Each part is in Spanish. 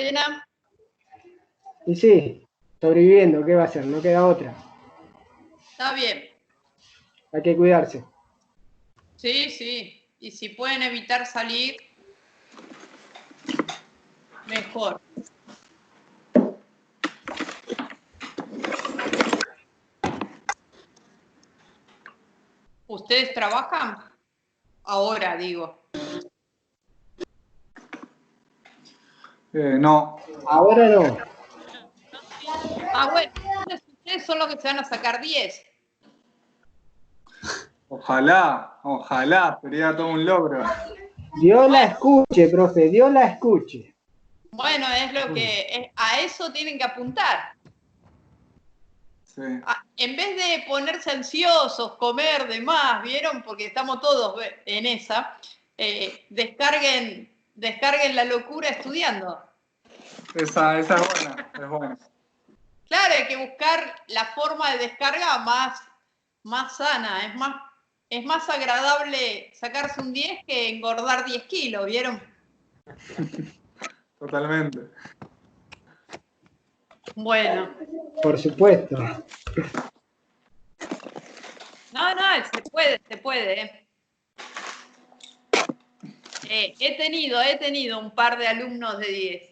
cuarentena. Y sí, sobreviviendo, ¿qué va a hacer? No queda otra. Está bien. Hay que cuidarse. Sí, sí. Y si pueden evitar salir, mejor. ¿Ustedes trabajan? Ahora, digo. No. Ahora no. Bueno, entonces ustedes son los que se van a sacar 10. Ojalá, sería todo un logro. Dios la escuche, profe, Dios la escuche. Bueno, es lo que a eso tienen que apuntar. Sí. En vez de ponerse ansiosos, comer de más, ¿vieron? Porque estamos todos en esa. Descarguen la locura estudiando. Esa es buena, es buena. Claro, hay que buscar la forma de descarga más sana. Es más agradable sacarse un 10 que engordar 10 kilos, ¿vieron? Totalmente. Bueno. Por supuesto. No, se puede. He tenido un par de alumnos de 10.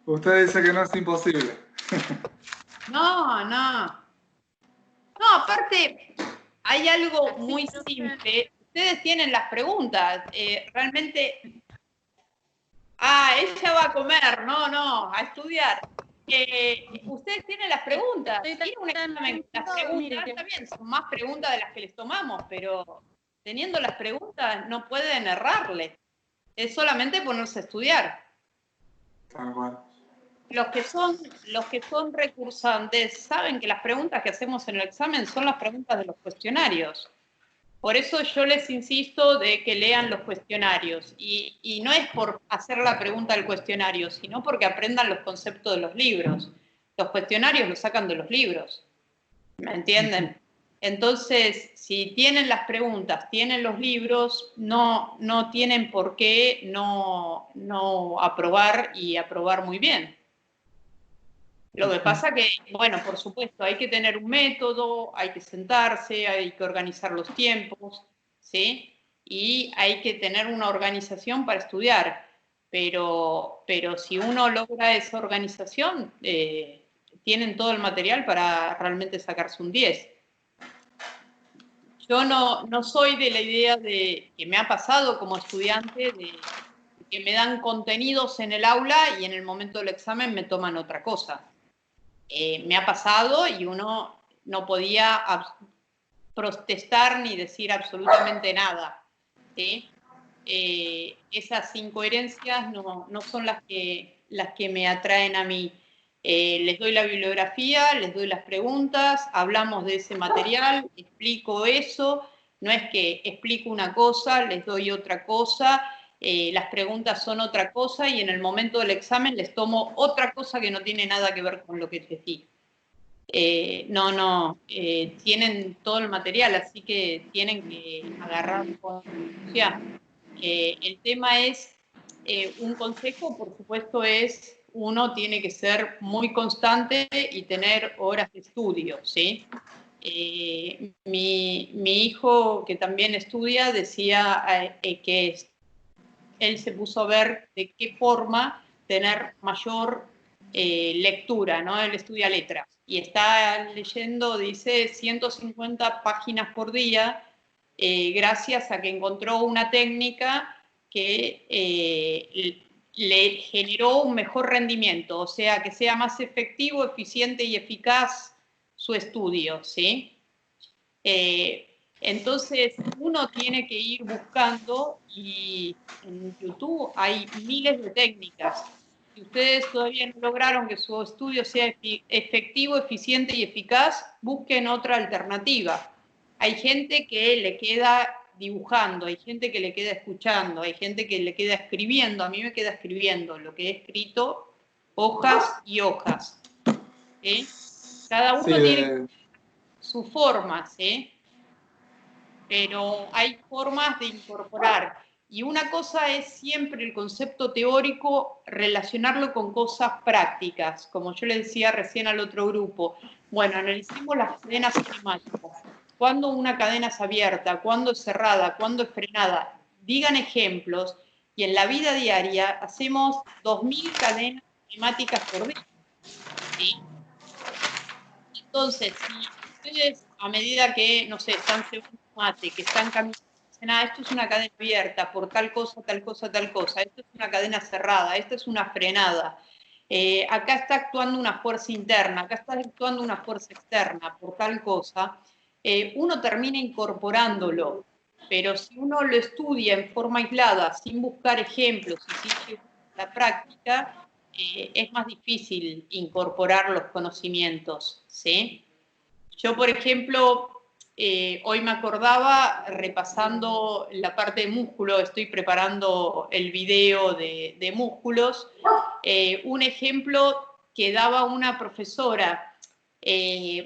Usted dice que no es imposible. No. No, aparte, hay algo muy simple. Ustedes tienen las preguntas. Realmente. Ella va a comer. No, a estudiar. Ustedes tienen las preguntas. Tienen un examen. Las preguntas también son más preguntas de las que les tomamos, pero teniendo las preguntas no pueden errarle. Es solamente ponerse a estudiar. Tal cual. Los que son recursantes saben que las preguntas que hacemos en el examen son las preguntas de los cuestionarios. Por eso yo les insisto de que lean los cuestionarios. Y no es por hacer la pregunta del cuestionario, sino porque aprendan los conceptos de los libros. Los cuestionarios los sacan de los libros. ¿Me entienden? Entonces, si tienen las preguntas, tienen los libros, no tienen por qué no aprobar y aprobar muy bien. Lo que pasa que, bueno, por supuesto, hay que tener un método, hay que sentarse, hay que organizar los tiempos, ¿sí? Y hay que tener una organización para estudiar. Pero si uno logra esa organización, tienen todo el material para realmente sacarse un 10. Yo no soy de la idea de que me ha pasado como estudiante de que me dan contenidos en el aula y en el momento del examen me toman otra cosa. Me ha pasado y uno no podía protestar ni decir absolutamente nada. ¿Sí? Esas incoherencias no son las que me atraen a mí. Les doy la bibliografía, les doy las preguntas, hablamos de ese material, explico eso, no es que explico una cosa, les doy otra cosa, las preguntas son otra cosa y en el momento del examen les tomo otra cosa que no tiene nada que ver con lo que les di. Tienen todo el material, así que tienen que agarrarlo con entusiasmo. El tema es, un consejo, por supuesto, es uno tiene que ser muy constante y tener horas de estudio, ¿sí? Mi hijo, que también estudia, decía que él se puso a ver de qué forma tener mayor lectura, ¿no? Él estudia letras y está leyendo, dice, 150 páginas por día, gracias a que encontró una técnica que le generó un mejor rendimiento, o sea, que sea más efectivo, eficiente y eficaz su estudio, ¿sí? Entonces, uno tiene que ir buscando y en YouTube hay miles de técnicas. Si ustedes todavía no lograron que su estudio sea efectivo, eficiente y eficaz, busquen otra alternativa. Hay gente que le queda dibujando, hay gente que le queda escuchando, hay gente que le queda escribiendo. A mí me queda escribiendo lo que he escrito, hojas y hojas. ¿Sí? Cada uno tiene su forma, ¿sí? Pero hay formas de incorporar Y una cosa es siempre el concepto teórico, relacionarlo con cosas prácticas, como yo le decía recién al otro grupo. Bueno, analicemos las cadenas climáticas. ¿Cuándo una cadena es abierta? ¿Cuándo es cerrada? ¿Cuándo es frenada? Digan ejemplos. Y en la vida diaria hacemos 2000 cadenas climáticas por día, ¿sí? Entonces, si ustedes, a medida que, no sé, están cebando mate, que están caminando, dicen, esto es una cadena abierta por tal cosa, tal cosa, tal cosa, esto es una cadena cerrada, esta es una frenada, acá está actuando una fuerza interna, acá está actuando una fuerza externa por tal cosa, uno termina incorporándolo, pero si uno lo estudia en forma aislada, sin buscar ejemplos y sin llevar a la práctica, es más difícil incorporar los conocimientos, ¿sí? Yo, por ejemplo, hoy me acordaba, repasando la parte de músculo, estoy preparando el video de músculos, un ejemplo que daba una profesora,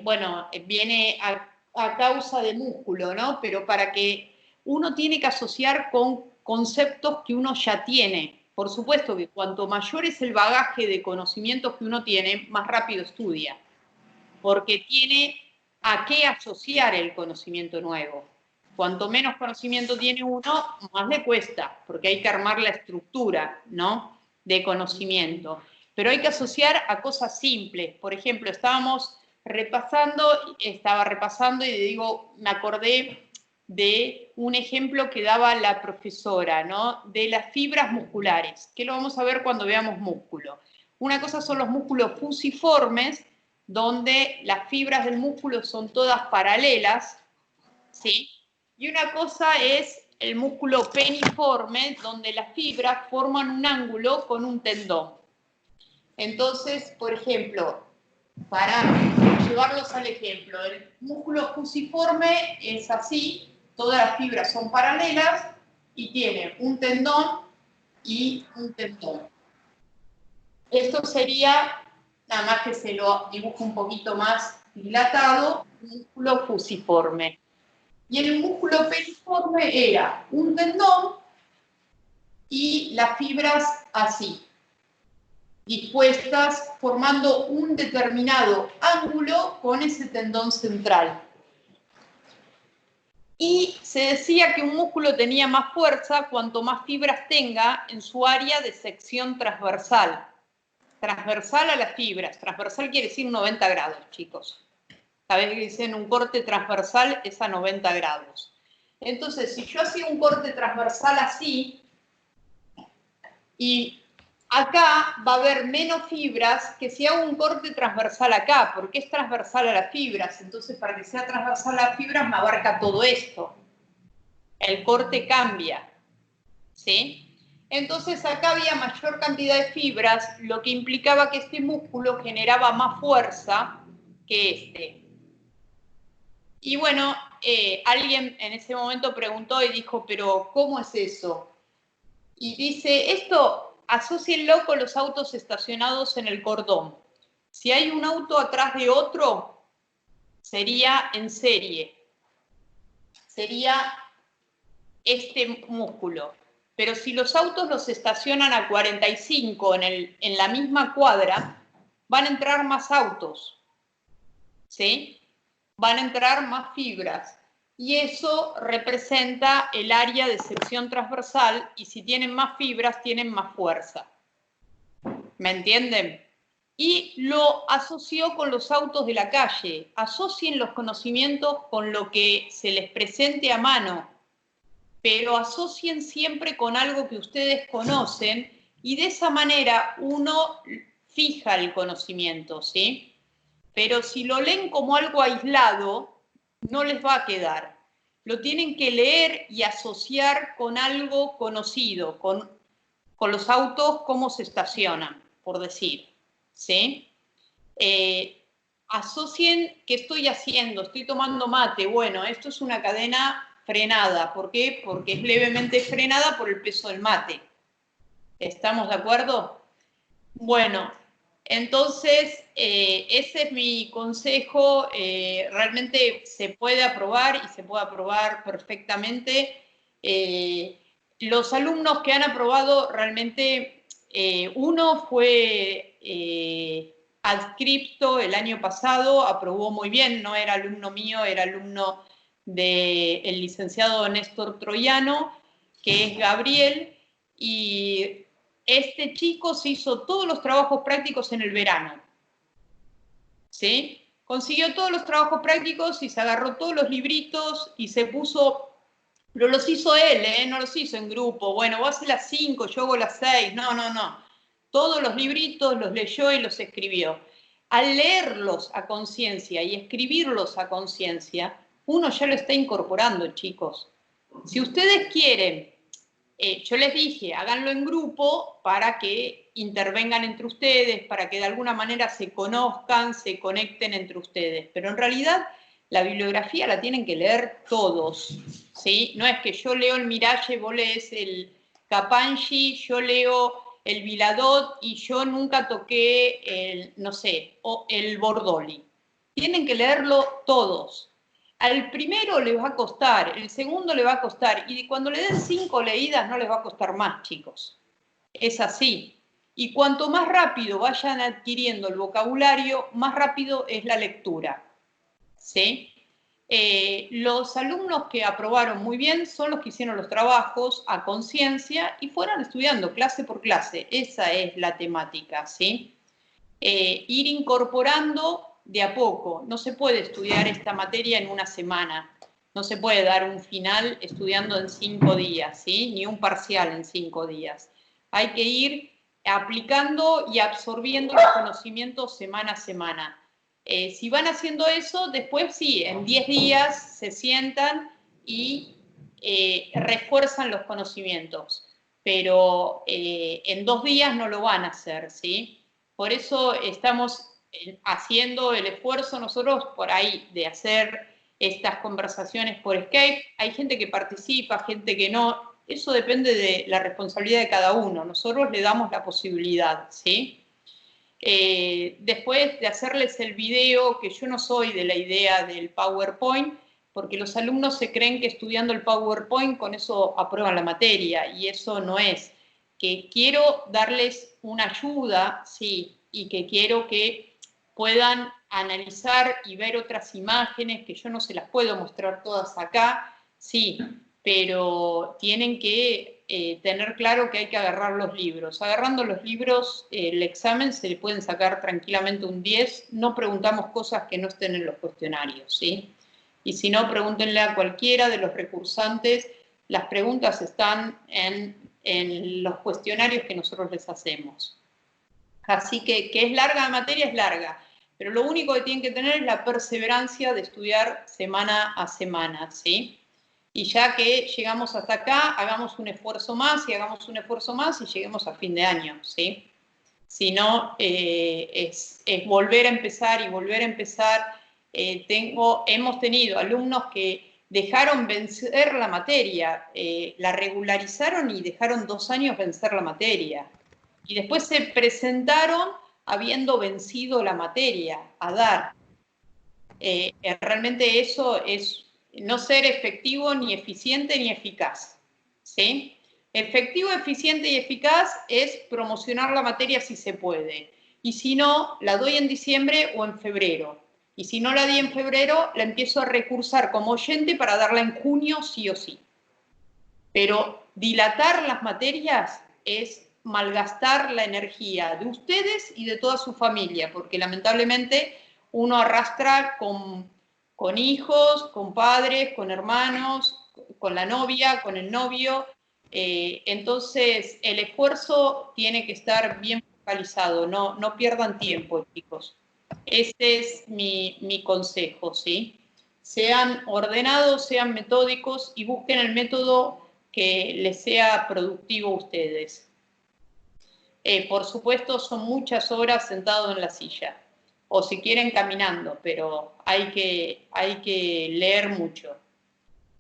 bueno, viene a causa de músculo, ¿no? Pero para que uno tiene que asociar con conceptos que uno ya tiene. Por supuesto que cuanto mayor es el bagaje de conocimientos que uno tiene, más rápido estudia, porque tiene a qué asociar el conocimiento nuevo. Cuanto menos conocimiento tiene uno, más le cuesta, porque hay que armar la estructura, ¿no?, de conocimiento. Pero hay que asociar a cosas simples. Por ejemplo, estaba repasando y digo, me acordé de un ejemplo que daba la profesora, ¿no?, de las fibras musculares, que lo vamos a ver cuando veamos músculo. Una cosa son los músculos fusiformes, donde las fibras del músculo son todas paralelas, ¿sí? Y una cosa es el músculo peniforme, donde las fibras forman un ángulo con un tendón. Entonces, por ejemplo, para llevarlos al ejemplo, el músculo fusiforme es así, todas las fibras son paralelas y tiene un tendón y un tendón. Esto sería, nada más que se lo dibujo un poquito más dilatado, músculo fusiforme. Y el músculo peniforme era un tendón y las fibras así, dispuestas formando un determinado ángulo con ese tendón central. Y se decía que un músculo tenía más fuerza cuanto más fibras tenga en su área de sección transversal. Transversal a las fibras. Transversal quiere decir 90 grados, chicos. Sabés que dicen un corte transversal es a 90 grados. Entonces, si yo hacía un corte transversal así, y acá va a haber menos fibras que si hago un corte transversal acá, porque es transversal a las fibras. Entonces, para que sea transversal a las fibras, me abarca todo esto. El corte cambia, ¿sí? Entonces acá había mayor cantidad de fibras, lo que implicaba que este músculo generaba más fuerza que este. Y bueno, alguien en ese momento preguntó y dijo, pero ¿cómo es eso? Y dice, esto asócienlo con los autos estacionados en el cordón. Si hay un auto atrás de otro, sería en serie. Sería este músculo. Pero si los autos los estacionan a 45 en la misma cuadra, van a entrar más autos, ¿sí? Van a entrar más fibras. Y eso representa el área de sección transversal, y si tienen más fibras, tienen más fuerza. ¿Me entienden? Y lo asoció con los autos de la calle. Asocien los conocimientos con lo que se les presente a mano, pero asocien siempre con algo que ustedes conocen, y de esa manera uno fija el conocimiento, ¿sí? Pero si lo leen como algo aislado, no les va a quedar. Lo tienen que leer y asociar con algo conocido, con los autos, cómo se estacionan, por decir, ¿sí? Asocien, ¿qué estoy haciendo? Estoy tomando mate. Bueno, esto es una cadena frenada. ¿Por qué? Porque es levemente frenada por el peso del mate. ¿Estamos de acuerdo? Bueno, entonces ese es mi consejo. Realmente se puede aprobar y se puede aprobar perfectamente. Los alumnos que han aprobado realmente, uno fue adscripto el año pasado, aprobó muy bien, no era alumno mío, era alumno del licenciado Néstor Troyano, que es Gabriel, y este chico se hizo todos los trabajos prácticos en el verano, ¿sí? Consiguió todos los trabajos prácticos y se agarró todos los libritos y se puso... Pero los hizo él, no los hizo en grupo. Bueno, vos haces las 5, yo hago las 6. No, no, no. Todos los libritos los leyó y los escribió. Al leerlos a conciencia y escribirlos a conciencia, uno ya lo está incorporando, chicos. Si ustedes quieren, yo les dije, háganlo en grupo para que intervengan entre ustedes, para que de alguna manera se conozcan, se conecten entre ustedes. Pero en realidad la bibliografía la tienen que leer todos, ¿sí? No es que yo leo el Mirage, vos lees el Capangi, yo leo el Viladot y yo nunca toqué el, no sé, o el Bordoli. Tienen que leerlo todos. Al primero les va a costar, el segundo le va a costar, y cuando le den 5 leídas no les va a costar más, chicos. Es así. Y cuanto más rápido vayan adquiriendo el vocabulario, más rápido es la lectura. ¿Sí? Los alumnos que aprobaron muy bien son los que hicieron los trabajos a conciencia y fueron estudiando clase por clase. Esa es la temática, ¿sí? Ir incorporando de a poco. No se puede estudiar esta materia en una semana. No se puede dar un final estudiando en 5 días, ¿sí? Ni un parcial en 5 días. Hay que ir aplicando y absorbiendo los conocimientos semana a semana. Si van haciendo eso, después sí, en 10 días se sientan y refuerzan los conocimientos, pero en 2 días no lo van a hacer, ¿sí? Por eso estamos haciendo el esfuerzo nosotros por ahí de hacer estas conversaciones por Skype. Hay gente que participa, gente que no, eso depende de la responsabilidad de cada uno. Nosotros le damos la posibilidad, ¿sí? Después de hacerles el video, que yo no soy de la idea del PowerPoint, porque los alumnos se creen que estudiando el PowerPoint con eso aprueban la materia, y eso no es. Que quiero darles una ayuda, sí, y que quiero que puedan analizar y ver otras imágenes, que yo no se las puedo mostrar todas acá, sí, pero tienen que tener claro que hay que agarrar los libros. Agarrando los libros, el examen se le pueden sacar tranquilamente un 10, no preguntamos cosas que no estén en los cuestionarios, ¿sí? Y si no, pregúntenle a cualquiera de los recursantes, las preguntas están en los cuestionarios que nosotros les hacemos. Así que es larga la materia, es larga, pero lo único que tienen que tener es la perseverancia de estudiar semana a semana, ¿sí? Y ya que llegamos hasta acá, hagamos un esfuerzo más y hagamos un esfuerzo más y lleguemos a fin de año, ¿sí? Si no, es volver a empezar y volver a empezar. Hemos tenido alumnos que dejaron vencer la materia, la regularizaron y dejaron 2 años vencer la materia. Y después se presentaron habiendo vencido la materia, a dar. Realmente eso es no ser efectivo, ni eficiente, ni eficaz, ¿sí? Efectivo, eficiente y eficaz es promocionar la materia si se puede. Y si no, la doy en diciembre o en febrero. Y si no la di en febrero, la empiezo a recursar como oyente para darla en junio sí o sí. Pero dilatar las materias es malgastar la energía de ustedes y de toda su familia, porque lamentablemente uno arrastra con hijos, con padres, con hermanos, con la novia, con el novio. Entonces, el esfuerzo tiene que estar bien focalizado, no pierdan tiempo, chicos. Ese es mi consejo, ¿sí? Sean ordenados, sean metódicos y busquen el método que les sea productivo a ustedes. Por supuesto, son muchas horas sentado en la silla, o si quieren caminando, pero hay que leer mucho.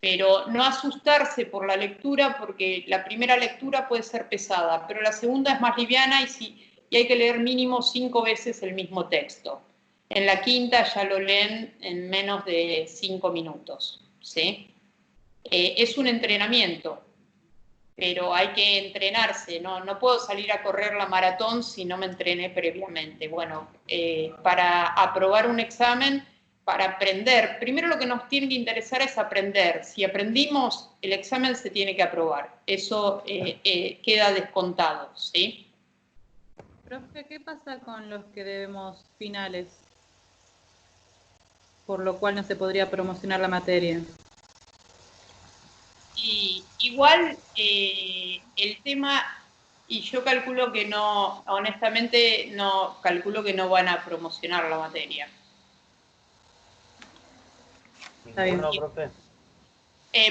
Pero no asustarse por la lectura, porque la primera lectura puede ser pesada, pero la segunda es más liviana y hay que leer mínimo 5 veces el mismo texto. En la quinta ya lo leen en menos de 5 minutos, ¿sí? Es un entrenamiento. pero hay que entrenarse, no puedo salir a correr la maratón si no me entrené previamente. Bueno, para aprobar un examen, para aprender, primero lo que nos tiene que interesar es aprender. Si aprendimos, el examen se tiene que aprobar. Eso queda descontado, ¿sí? Profe, ¿qué pasa con los que debemos finales? Por lo cual no se podría promocionar la materia. Y igual el tema, y yo calculo que no, honestamente, no calculo que no van a promocionar la materia. Está bien. Profe.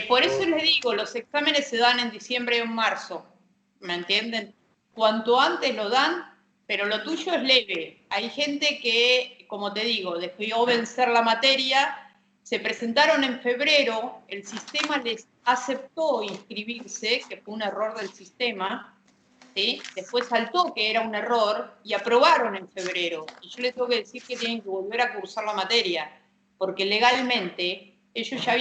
Por eso les digo, los exámenes se dan en diciembre o en marzo, ¿me entienden? Cuanto antes lo dan, pero lo tuyo es leve. Hay gente que, como te digo, decidió vencer la materia, se presentaron en febrero, el sistema les aceptó inscribirse, que fue un error del sistema, ¿sí? Después saltó que era un error y aprobaron en febrero. Y yo les tengo que decir que tienen que volver a cursar la materia, porque legalmente ellos ya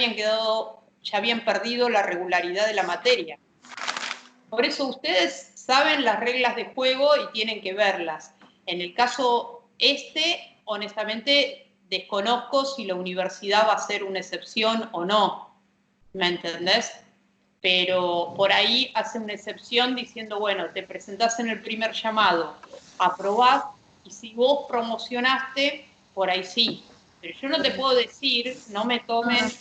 habían perdido la regularidad de la materia. Por eso ustedes saben las reglas de juego y tienen que verlas. En el caso honestamente, desconozco si la universidad va a ser una excepción o no, ¿me entendés? Pero por ahí hace una excepción diciendo, bueno, te presentás en el primer llamado, aprobás, y si vos promocionaste, por ahí sí. Pero yo no te puedo decir, no me tomen,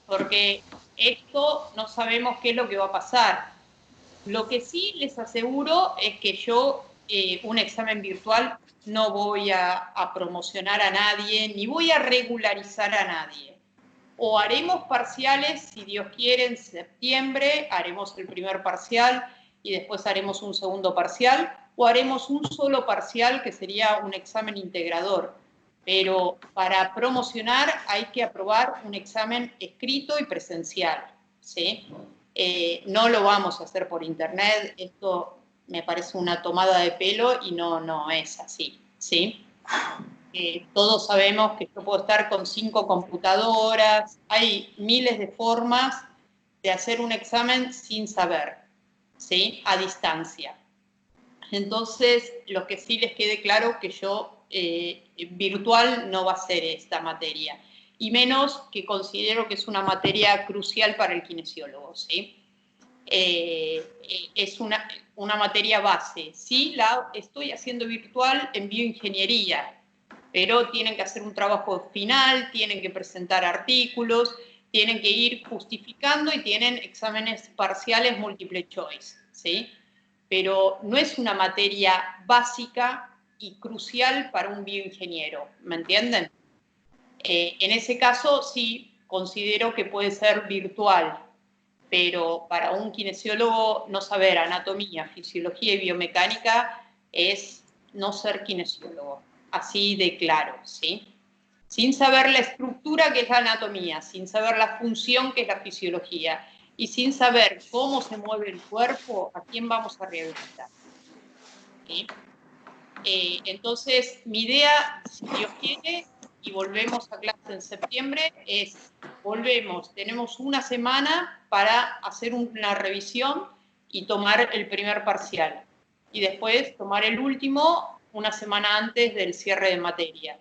porque esto no sabemos qué es lo que va a pasar. Lo que sí les aseguro es que yo un examen virtual no voy a promocionar a nadie, ni voy a regularizar a nadie. O haremos parciales, si Dios quiere, en septiembre, haremos el primer parcial y después haremos un segundo parcial, o haremos un solo parcial que sería un examen integrador. Pero para promocionar hay que aprobar un examen escrito y presencial, ¿sí? No lo vamos a hacer por internet, esto me parece una tomada de pelo y no es así, ¿sí? Todos sabemos que yo puedo estar con 5 computadoras, hay miles de formas de hacer un examen sin saber, ¿sí? A distancia. Entonces, lo que sí les quede claro que yo virtual no va a ser esta materia, y menos que considero que es una materia crucial para el kinesiólogo, ¿sí? Es una materia base. Sí, la estoy haciendo virtual en bioingeniería, pero tienen que hacer un trabajo final, tienen que presentar artículos, tienen que ir justificando y tienen exámenes parciales múltiple choice, ¿sí? Pero no es una materia básica y crucial para un bioingeniero, ¿me entienden? En ese caso sí considero que puede ser virtual, pero para un kinesiólogo no saber anatomía, fisiología y biomecánica es no ser kinesiólogo, así de claro, ¿sí? Sin saber la estructura que es la anatomía, sin saber la función que es la fisiología, y sin saber cómo se mueve el cuerpo, ¿a quién vamos a rehabilitar? ¿Sí? Entonces, mi idea, si Dios quiere, y volvemos a clase en septiembre, tenemos una semana para hacer una revisión y tomar el primer parcial. Y después tomar el último una semana antes del cierre de materia.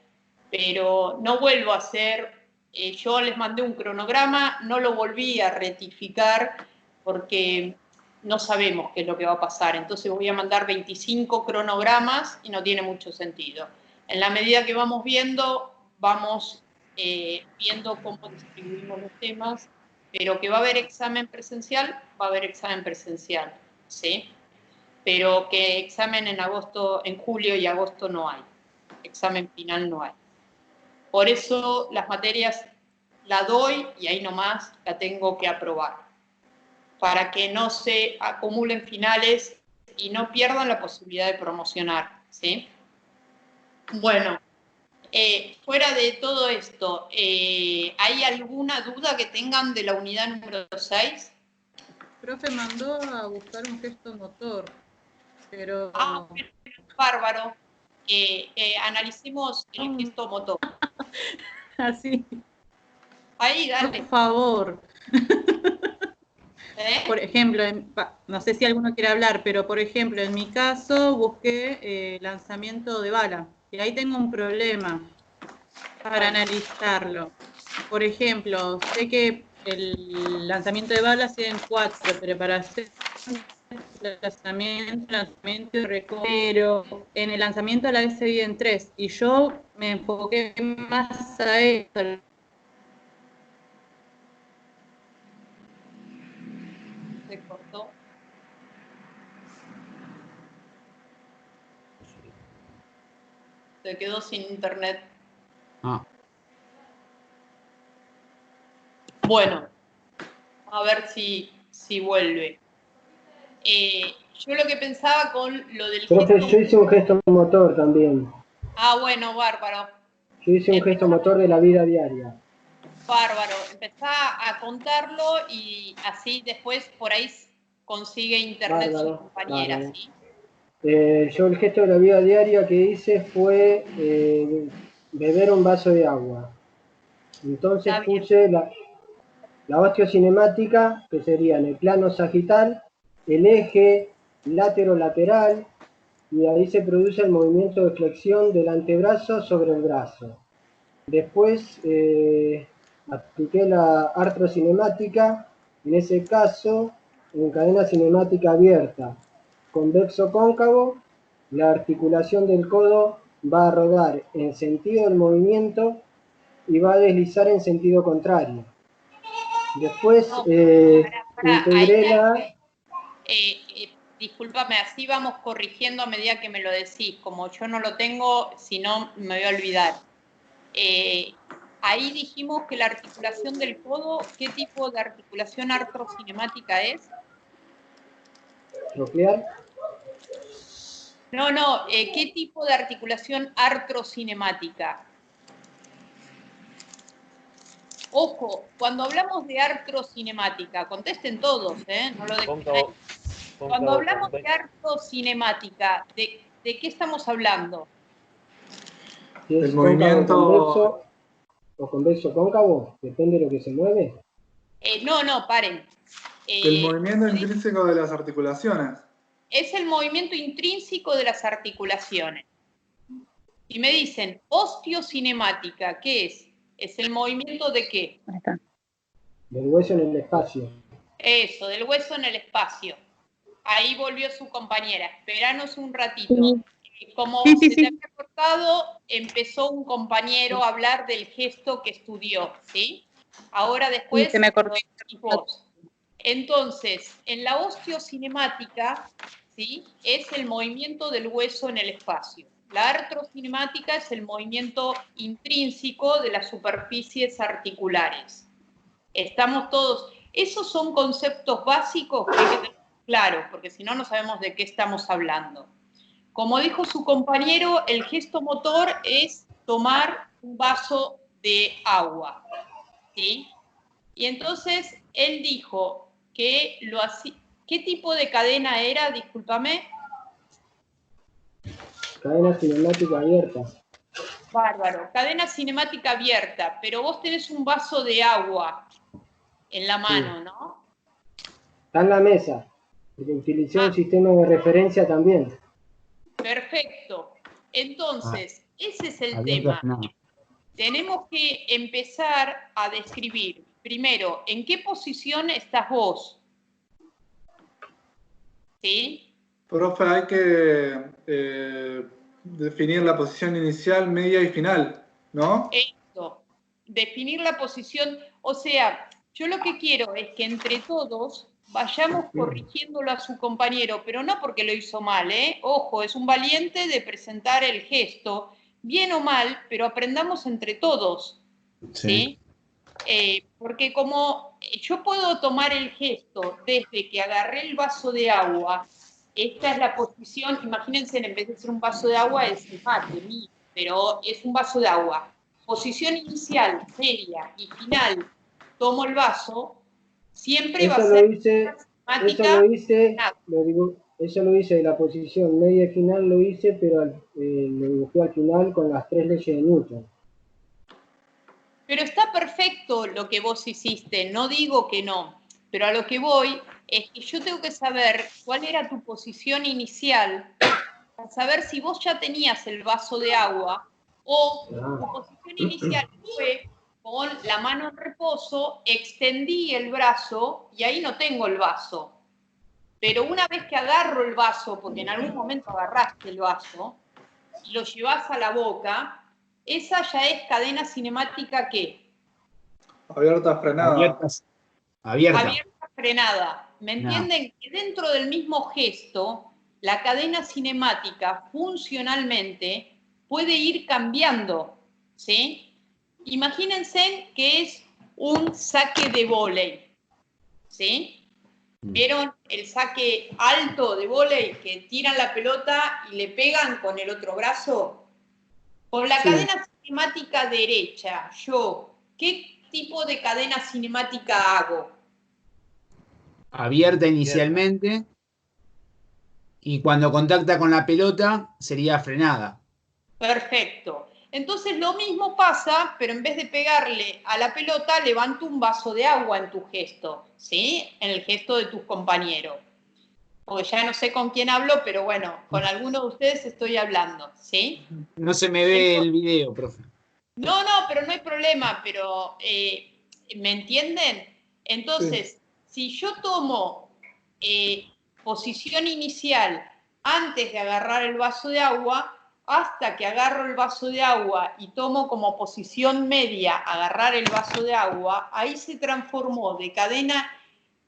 Pero no vuelvo a hacer, yo les mandé un cronograma, no lo volví a rectificar porque no sabemos qué es lo que va a pasar. Entonces voy a mandar 25 cronogramas y no tiene mucho sentido. En la medida que vamos viendo, vamos viendo cómo distribuimos los temas, pero que va a haber examen presencial, va a haber examen presencial, ¿sí? Pero que examen en julio y agosto no hay. Examen final no hay. Por eso las materias la doy y ahí nomás la tengo que aprobar, para que no se acumulen finales y no pierdan la posibilidad de promocionar, ¿sí? Bueno, fuera de todo esto, ¿hay alguna duda que tengan de la unidad número 6? Profe mandó a buscar un gesto motor, pero... Bárbaro. Analicemos el gesto motor. Así. Ahí, dale. Por favor. Por ejemplo, no sé si alguno quiere hablar, pero por ejemplo, en mi caso busqué lanzamiento de bala. Y ahí tengo un problema para analizarlo. Por ejemplo, sé que el lanzamiento de balas es en 4, pero para hacer lanzamiento y recupero, en el lanzamiento a la vez se divide en 3. Y yo me enfoqué más a esto. Se cortó. Se quedó sin internet. Bueno, a ver si vuelve. Yo lo que pensaba con lo del Profe, gesto... yo hice un gesto motor también. Ah, bueno, bárbaro. Yo hice un gesto motor de la vida diaria. Bárbaro. Empezá a contarlo y así después por ahí consigue internet su Bárbaro, compañera, bárbaro. ¿sí? Yo el gesto de la vida diaria que hice fue beber un vaso de agua. Entonces Está bien. puse la osteocinemática, que sería en el plano sagital, el eje lateral, y ahí se produce el movimiento de flexión del antebrazo sobre el brazo. Después apliqué la artrocinemática, en ese caso en cadena cinemática abierta, convexo cóncavo, la articulación del codo va a rodar en sentido del movimiento y va a deslizar en sentido contrario. Después No, ahí integré la... discúlpame, así vamos corrigiendo a medida que me lo decís. Como yo no lo tengo, si no me voy a olvidar. Ahí dijimos que la articulación del codo, ¿qué tipo de articulación artrocinemática es? Nuclear. No, ¿qué tipo de articulación artrocinemática? Ojo, cuando hablamos de artrocinemática, contesten todos, no lo dejen ahí. Cuando hablamos de artrocinemática, ¿de qué estamos hablando? Si es El cóncavo movimiento, o convexo cóncavo, depende de lo que se mueve. No, paren. el movimiento intrínseco de las articulaciones. Es el movimiento intrínseco de las articulaciones. Y me dicen, osteocinemática, ¿qué es? ¿Es el movimiento de qué? Del hueso en el espacio. Eso, del hueso en el espacio. Ahí volvió su compañera. Esperanos un ratito. Como se te había cortado, empezó un compañero a hablar del gesto que estudió, ¿sí? Ahora después se me cortó. lo decís vos. Entonces, en la osteocinemática, ¿sí? Es el movimiento del hueso en el espacio. La artrocinemática es el movimiento intrínseco de las superficies articulares. Estamos todos... Esos son conceptos básicos que hay que tener claros, porque si no, no sabemos de qué estamos hablando. Como dijo su compañero, el gesto motor es tomar un vaso de agua, ¿sí? Y entonces él dijo que lo hacía... ¿Qué tipo de cadena era? Discúlpame. Cadena cinemática abierta. Bárbaro. Cadena cinemática abierta, pero vos tenés un vaso de agua en la mano, ¿no? Está en la mesa. Utilicé un sistema de referencia también. Perfecto. Entonces, ese es el tema. Tenemos que empezar a describir, primero, ¿en qué posición estás vos? ¿Sí? Profe, hay que definir la posición inicial, media y final, ¿no? Esto, definir la posición, o sea, yo lo que quiero es que entre todos vayamos corrigiéndolo a su compañero, pero no porque lo hizo mal, ¿eh? Ojo, es un valiente de presentar el gesto, bien o mal, pero aprendamos entre todos, ¿sí? Porque como yo puedo tomar el gesto desde que agarré el vaso de agua, esta es la posición, imagínense, en vez de ser un vaso de agua es el mate, pero es un vaso de agua. Posición inicial, media y final, tomo el vaso, siempre va a ser eso lo hice de la posición media y final, lo hice, pero lo dibujé al final con las 3 leyes de Newton. Pero está perfecto lo que vos hiciste, no digo que no. pero a lo que voy es que yo tengo que saber cuál era tu posición inicial, para saber si vos ya tenías el vaso de agua o tu posición inicial fue con la mano en reposo, extendí el brazo y ahí no tengo el vaso. Pero una vez que agarro el vaso, porque en algún momento agarraste el vaso, y lo llevas a la boca, esa ya es cadena cinemática ¿qué? Abierta, frenada. Abierta. Abierta, frenada. ¿Me entienden? Que dentro del mismo gesto, la cadena cinemática funcionalmente puede ir cambiando, ¿sí? Imagínense que es un saque de vóley, ¿sí? ¿Vieron el saque alto de vóley que tiran la pelota y le pegan con el otro brazo? Con la cadena cinemática derecha, yo, ¿qué tipo de cadena cinemática hago? Abierta inicialmente. Y cuando contacta con la pelota, sería frenada. Perfecto. Entonces lo mismo pasa, pero en vez de pegarle a la pelota, levanto un vaso de agua en tu gesto, ¿sí? En el gesto de tus compañeros. Porque ya no sé con quién hablo, pero bueno, con alguno de ustedes estoy hablando, ¿sí? No se me ve el video, profe. No, pero no hay problema, pero ¿me entienden? Entonces, si yo tomo posición inicial antes de agarrar el vaso de agua, hasta que agarro el vaso de agua y tomo como posición media agarrar el vaso de agua, ahí se transformó de cadena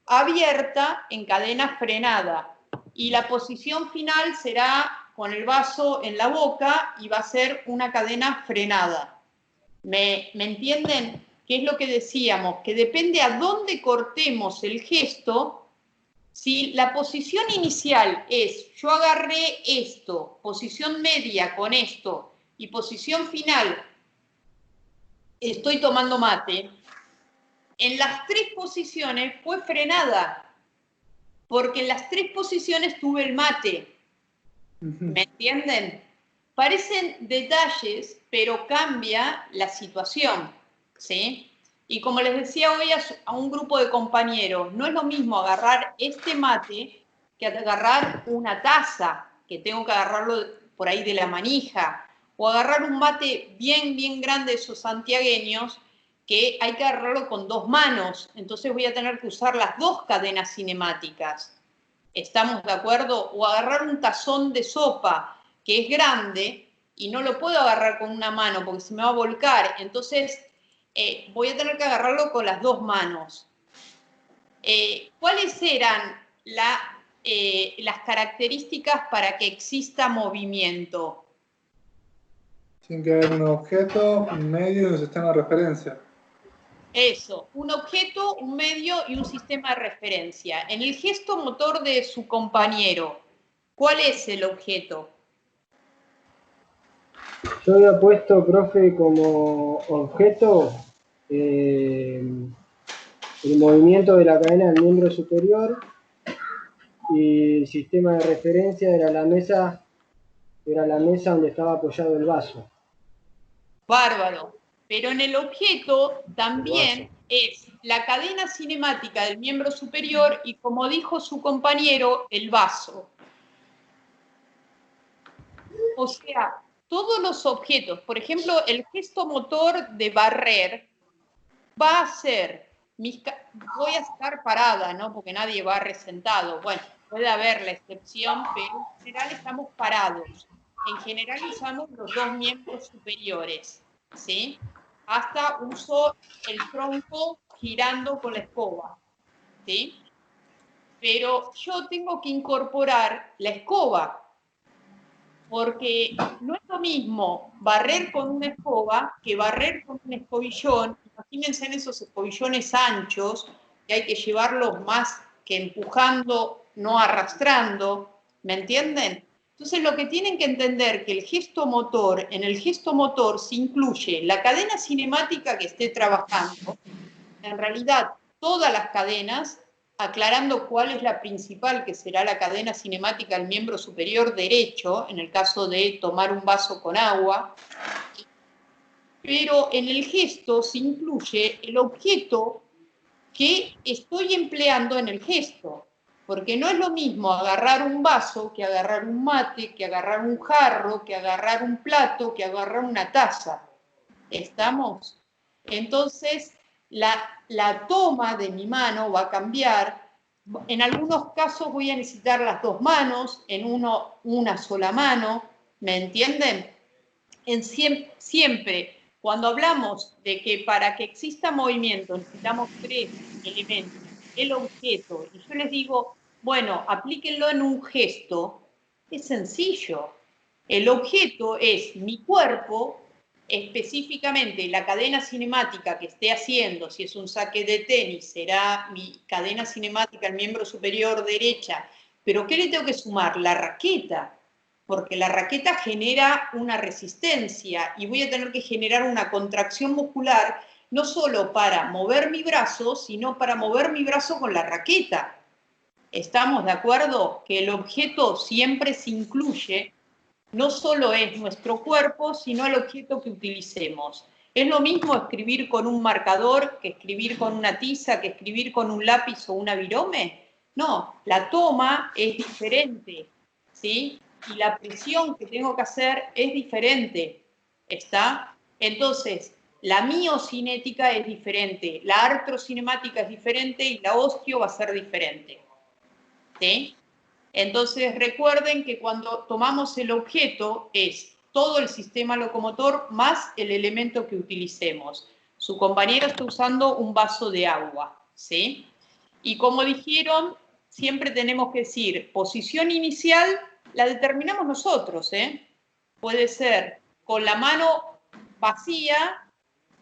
abierta en cadena frenada. Y la posición final será con el vaso en la boca y va a ser una cadena frenada. ¿Me entienden? ¿Qué es lo que decíamos? Que depende a dónde cortemos el gesto. Si la posición inicial es yo agarré esto, posición media con esto y posición final estoy tomando mate, en las tres posiciones fue frenada, porque en las tres posiciones tuve el mate. ¿Me entienden? Parecen detalles, pero cambia la situación, ¿sí? Y como les decía hoy a un grupo de compañeros, no es lo mismo agarrar este mate que agarrar una taza, que tengo que agarrarlo por ahí de la manija, o agarrar un mate bien grande de esos santiagueños, que hay que agarrarlo con dos manos, entonces voy a tener que usar las dos cadenas cinemáticas. ¿Estamos de acuerdo? O agarrar un tazón de sopa, que es grande, y no lo puedo agarrar con una mano porque se me va a volcar, entonces voy a tener que agarrarlo con las dos manos. ¿Cuáles eran las características para que exista movimiento? Tiene que haber un objeto, un medio y un sistema de referencia. Eso, un objeto, un medio y un sistema de referencia. En el gesto motor de su compañero, ¿cuál es el objeto? Yo había puesto, profe, como objeto el movimiento de la cadena del miembro superior, y el sistema de referencia era la mesa donde estaba apoyado el vaso. Bárbaro. Pero en el objeto también es la cadena cinemática del miembro superior y, como dijo su compañero, el vaso. O sea, todos los objetos, por ejemplo, el gesto motor de barrer va a ser, voy a estar parada, ¿no? Porque nadie barre sentado. Bueno, puede haber la excepción, pero en general estamos parados. En general usamos los dos miembros superiores, ¿sí? Hasta uso el tronco girando con la escoba, ¿sí? Pero yo tengo que incorporar la escoba, porque no es lo mismo barrer con una escoba que barrer con un escobillón. Imagínense en esos escobillones anchos, que hay que llevarlos más que empujando, no arrastrando, ¿me entienden? Entonces lo que tienen que entender que el gesto motor, en el gesto motor se incluye la cadena cinemática que esté trabajando, en realidad todas las cadenas, aclarando cuál es la principal, que será la cadena cinemática del miembro superior derecho, en el caso de tomar un vaso con agua, pero en el gesto se incluye el objeto que estoy empleando en el gesto. Porque no es lo mismo agarrar un vaso que agarrar un mate, que agarrar un jarro, que agarrar un plato, que agarrar una taza. ¿Estamos? Entonces, la toma de mi mano va a cambiar. En algunos casos voy a necesitar las dos manos, en uno una sola mano. ¿Me entienden? Siempre, cuando hablamos de que para que exista movimiento necesitamos tres elementos, el objeto, y yo les digo, bueno, aplíquenlo en un gesto, es sencillo. El objeto es mi cuerpo, específicamente la cadena cinemática que esté haciendo, si es un saque de tenis, será mi cadena cinemática, el miembro superior derecha, pero ¿qué le tengo que sumar? La raqueta, porque la raqueta genera una resistencia y voy a tener que generar una contracción muscular, no solo para mover mi brazo, sino para mover mi brazo con la raqueta. ¿Estamos de acuerdo? Que el objeto siempre se incluye, no solo es nuestro cuerpo, sino el objeto que utilicemos. ¿Es lo mismo escribir con un marcador que escribir con una tiza, que escribir con un lápiz o una virome? No, la toma es diferente, ¿sí? Y la presión que tengo que hacer es diferente, ¿está? Entonces, la miocinética es diferente, la artrocinemática es diferente y la osteo va a ser diferente, ¿sí? Entonces recuerden que cuando tomamos el objeto es todo el sistema locomotor más el elemento que utilicemos. Su compañero está usando un vaso de agua, ¿sí? Y como dijeron, siempre tenemos que decir, posición inicial la determinamos nosotros, ¿eh? Puede ser con la mano vacía,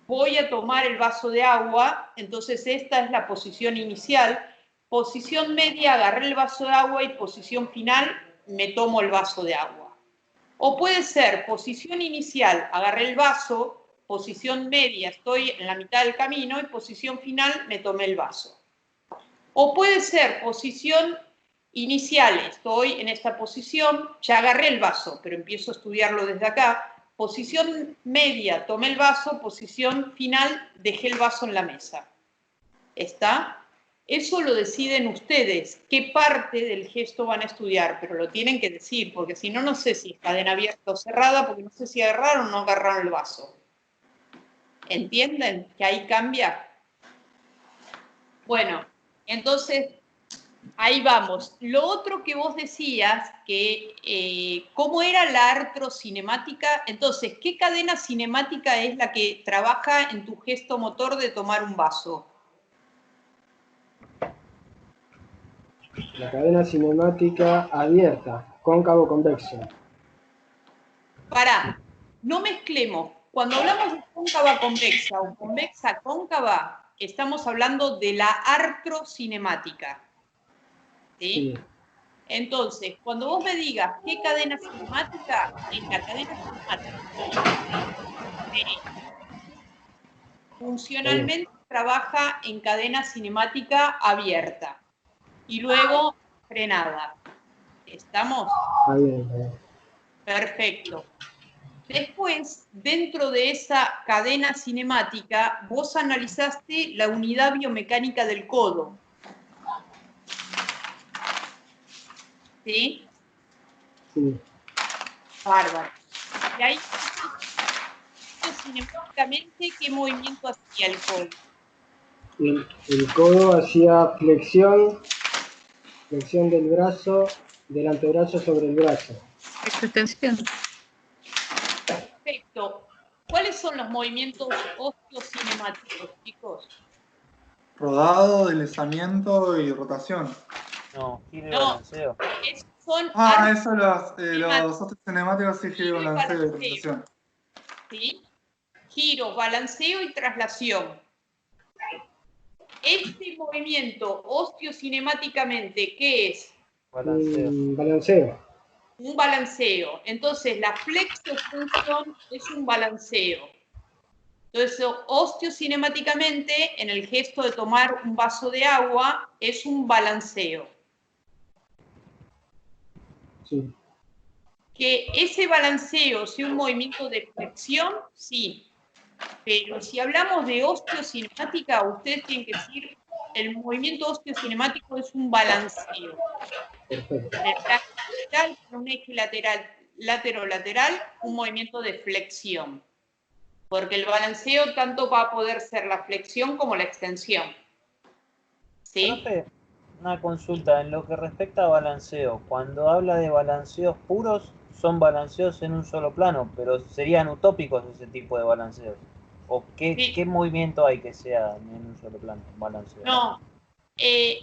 voy a tomar el vaso de agua, entonces esta es la posición inicial. Posición media, agarré el vaso de agua y posición final, me tomo el vaso de agua. O puede ser posición inicial, agarré el vaso, posición media, estoy en la mitad del camino y posición final, me tomé el vaso. O puede ser posición inicial, estoy en esta posición, ya agarré el vaso, pero empiezo a estudiarlo desde acá. Posición media, tomé el vaso, posición final, dejé el vaso en la mesa. ¿Está? Eso lo deciden ustedes, qué parte del gesto van a estudiar, pero lo tienen que decir, porque si no, no sé si es cadena abierta o cerrada, porque no sé si agarraron o no agarraron el vaso. ¿Entienden? Que ahí cambia. Bueno, entonces, ahí vamos. Lo otro que vos decías, que cómo era la artrocinemática, entonces, ¿qué cadena cinemática es la que trabaja en tu gesto motor de tomar un vaso? La cadena cinemática abierta, cóncavo-convexo. Pará, no mezclemos. Cuando hablamos de cóncava convexa o convexa cóncava, estamos hablando de la artrocinemática. ¿Sí? Sí. Entonces, cuando vos me digas qué cadena cinemática, es la cadena cinemática. Funcionalmente trabaja en cadena cinemática abierta y luego frenada. ¿Estamos? Está bien. Perfecto. Después, dentro de esa cadena cinemática, vos analizaste la unidad biomecánica del codo. ¿Sí? Sí. Bárbaro. Y ahí, cinemáticamente, ¿qué movimiento hacía el codo? El codo hacía flexión del brazo, del antebrazo sobre el brazo. Extensión. Perfecto. ¿Cuáles son los movimientos osteocinemáticos, chicos? Rodado, deslizamiento y rotación. No, giro y No, balanceo. son Eso los osteocinemáticos sí, giro y balanceo y rotación. ¿Sí? Giro, balanceo y traslación. Este movimiento osteocinemáticamente, ¿qué es? Balanceo. Balanceo. Un balanceo. Entonces, la flexofunción es un balanceo. Entonces, osteocinemáticamente, en el gesto de tomar un vaso de agua, es un balanceo. Sí. Que ese balanceo sea un movimiento de flexión, sí. Pero si hablamos de osteocinemática, ustedes tienen que decir el movimiento osteocinemático es un balanceo. Perfecto. En el plano lateral, con un eje lateral, un movimiento de flexión. Porque el balanceo tanto va a poder ser la flexión como la extensión. ¿Sí? Profe, una consulta en lo que respecta a balanceo. Cuando habla de balanceos puros, son balanceos en un solo plano, pero serían utópicos ese tipo de balanceos. ¿O Sí. qué movimiento hay que sea en un solo plano, balanceo? No.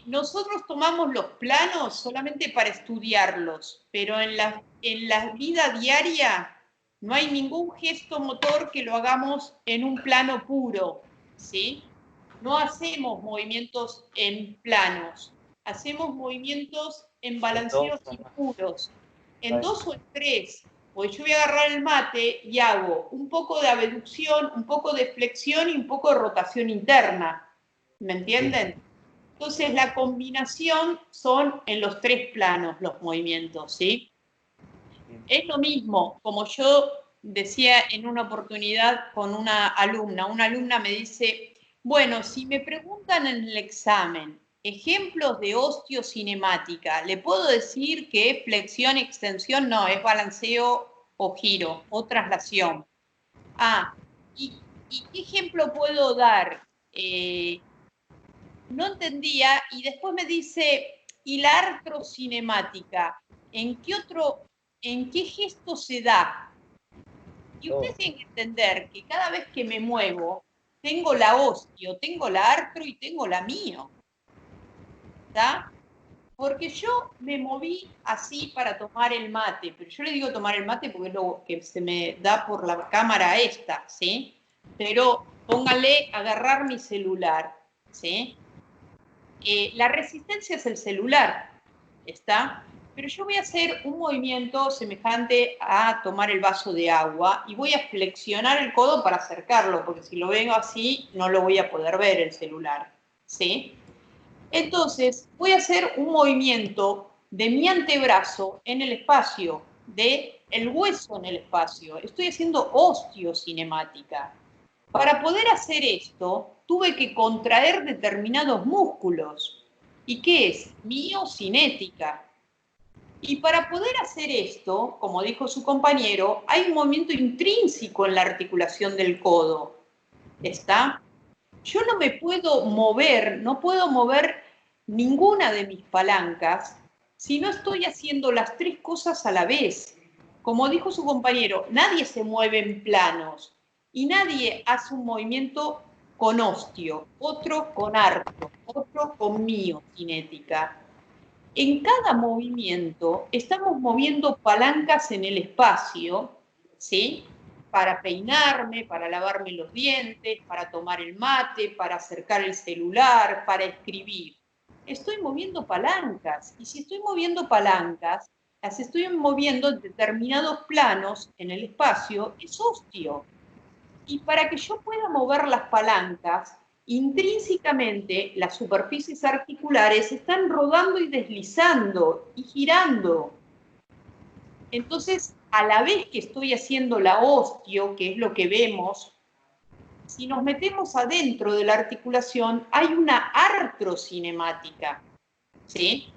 Nosotros tomamos los planos solamente para estudiarlos, pero en la vida diaria no hay ningún gesto motor que lo hagamos en un plano puro, ¿sí? No hacemos movimientos en planos, hacemos movimientos en balanceos impuros, en 2 o en 3. Pues yo voy a agarrar el mate y hago un poco de abducción, un poco de flexión y un poco de rotación interna. ¿Me entienden? Sí. Entonces, la combinación son en los 3 planos los movimientos, ¿sí? Es lo mismo, como yo decía en una oportunidad con una alumna me dice, bueno, si me preguntan en el examen ejemplos de osteocinemática, ¿le puedo decir que es flexión y extensión? No, es balanceo o giro, o traslación. ¿Y qué ejemplo puedo dar? No entendía, y después me dice, ¿y la artrocinemática? ¿En qué gesto se da? Y ustedes tienen que entender que cada vez que me muevo, tengo la osteo, tengo la artro y tengo la mio. ¿Está? Porque yo me moví así para tomar el mate, pero yo le digo tomar el mate porque es lo que se me da por la cámara esta, ¿sí? Pero póngale agarrar mi celular, ¿sí? La resistencia es el celular, ¿está? Pero yo voy a hacer un movimiento semejante a tomar el vaso de agua y voy a flexionar el codo para acercarlo, porque si lo veo así no lo voy a poder ver el celular, ¿sí? Entonces voy a hacer un movimiento de mi antebrazo en el espacio, de el hueso en el espacio. Estoy haciendo osteocinemática. Para poder hacer esto, tuve que contraer determinados músculos. ¿Y qué es? Miocinética. Y para poder hacer esto, como dijo su compañero, hay un movimiento intrínseco en la articulación del codo. ¿Está? Yo no me puedo mover, no puedo mover ninguna de mis palancas si no estoy haciendo las 3 cosas a la vez. Como dijo su compañero, nadie se mueve en planos. Y nadie hace un movimiento con osteo, otro con arco, otro con miocinética. En cada movimiento estamos moviendo palancas en el espacio, ¿sí? Para peinarme, para lavarme los dientes, para tomar el mate, para acercar el celular, para escribir. Estoy moviendo palancas. Y si estoy moviendo palancas, las estoy moviendo en determinados planos en el espacio, es osteo. Y para que yo pueda mover las palancas, intrínsecamente las superficies articulares están rodando y deslizando y girando. Entonces, a la vez que estoy haciendo la osteo, que es lo que vemos, si nos metemos adentro de la articulación, hay una artrocinemática, ¿sí?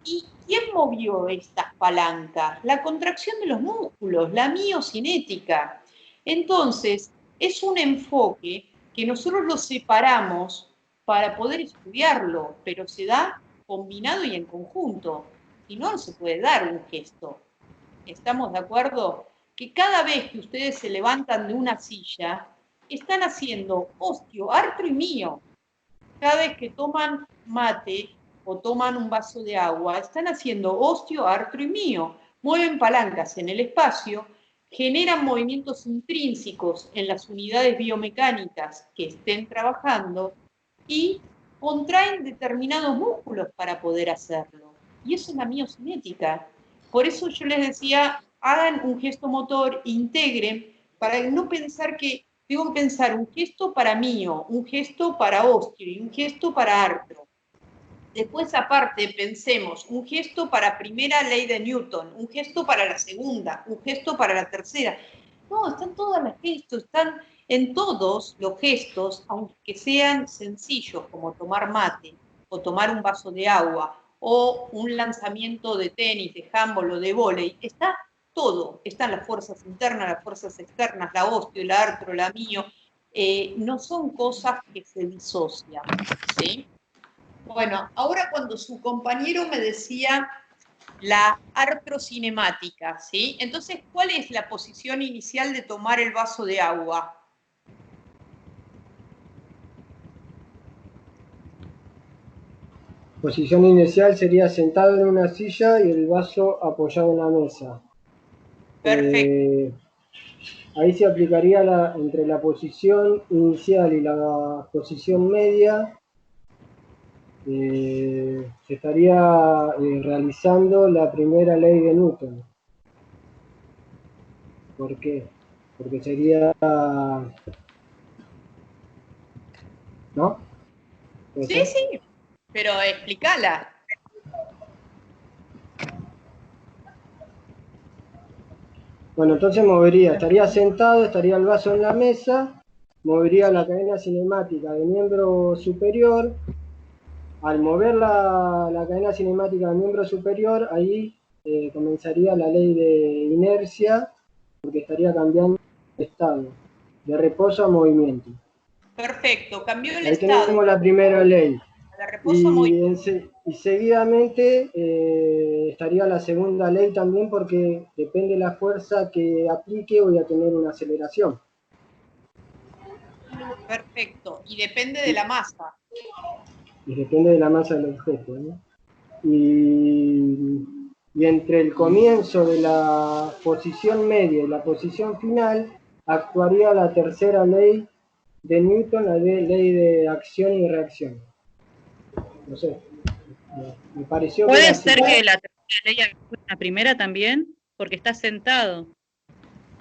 ¿Y quién movió estas palancas? La contracción de los músculos, la miocinética. Entonces, es un enfoque que nosotros lo separamos para poder estudiarlo, pero se da combinado y en conjunto. Si no, no se puede dar un gesto. ¿Estamos de acuerdo? Que cada vez que ustedes se levantan de una silla, están haciendo osteo, artro y mio. Cada vez que toman mate o toman un vaso de agua, están haciendo osteo, artro y mio. Mueven palancas en el espacio, generan movimientos intrínsecos en las unidades biomecánicas que estén trabajando y contraen determinados músculos para poder hacerlo. Y eso es la miocinética. Por eso yo les decía, hagan un gesto motor, integren, para no pensar que tengo que pensar un gesto para mio, un gesto para osteo y un gesto para artro. Después, aparte, pensemos un gesto para primera ley de Newton, un gesto para la segunda, un gesto para la tercera. No, están todas las gestos, están En todos los gestos, aunque sean sencillos como tomar mate o tomar un vaso de agua o un lanzamiento de tenis, de handball o de vóley, está todo. Están las fuerzas internas, las fuerzas externas, la osteo, la artro, la mio. No son cosas que se disocian, ¿sí? Bueno, ahora cuando su compañero me decía la artrocinemática, ¿sí? Entonces, ¿cuál es la posición inicial de tomar el vaso de agua? Posición inicial sería sentado en una silla y el vaso apoyado en la mesa. Perfecto. Ahí se aplicaría entre la posición inicial y la posición media, se estaría realizando la primera ley de Newton. ¿Por qué? Porque sería... ¿no? Sí, sí, pero explícala. Bueno, entonces estaría sentado, estaría el vaso en la mesa, movería la cadena cinemática de miembro superior. Al mover la cadena cinemática del miembro superior, ahí comenzaría la ley de inercia, porque estaría cambiando de estado, de reposo a movimiento. Perfecto, cambió el Ahí estado. tenemos la primera ley. De reposo a movimiento. Y seguidamente estaría la segunda ley también, porque depende de la fuerza que aplique, voy a tener una aceleración. Perfecto, y depende de la masa. Y depende de la masa del objeto, ¿no? Y entre el comienzo de la posición media y la posición final actuaría la tercera ley de Newton, la ley de acción y reacción. No sé, me pareció que era Puede así. ser que la tercera ley actúe en la primera también, porque está sentado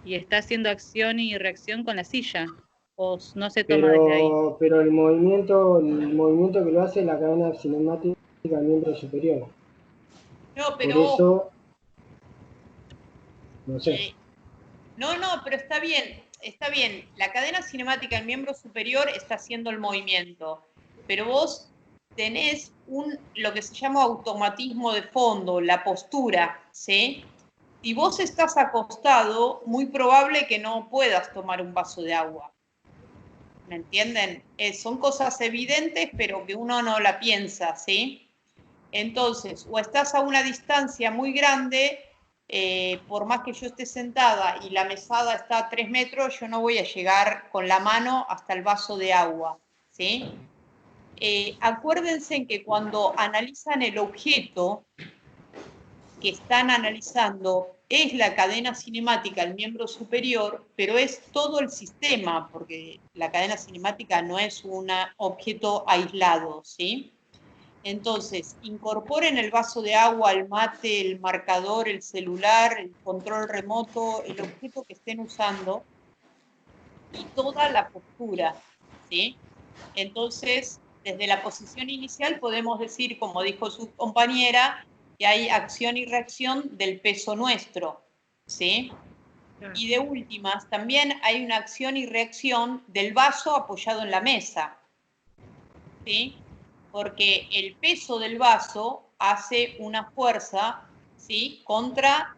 y está haciendo acción y reacción con la silla, o no se toma desde ahí. Pero el movimiento que lo hace es la cadena cinemática del miembro superior. No, pero Por eso, no sé. No, pero está bien, está bien. La cadena cinemática del miembro superior está haciendo el movimiento, pero vos tenés lo que se llama automatismo de fondo, la postura, ¿sí? Si vos estás acostado, muy probable que no puedas tomar un vaso de agua. ¿Me entienden? Son cosas evidentes, pero que uno no la piensa, ¿sí? Entonces, o estás a una distancia muy grande, por más que yo esté sentada y la mesada está a 3 metros, yo no voy a llegar con la mano hasta el vaso de agua, ¿sí? Acuérdense que cuando analizan el objeto que están analizando, es la cadena cinemática, el miembro superior, pero es todo el sistema, porque la cadena cinemática no es un objeto aislado, ¿sí? Entonces, incorporen el vaso de agua, el mate, el marcador, el celular, el control remoto, el objeto que estén usando y toda la postura, ¿sí? Entonces, desde la posición inicial podemos decir, como dijo su compañera, que hay acción y reacción del peso nuestro, ¿sí? Y de últimas, también hay una acción y reacción del vaso apoyado en la mesa, ¿sí? Porque el peso del vaso hace una fuerza, ¿sí?, contra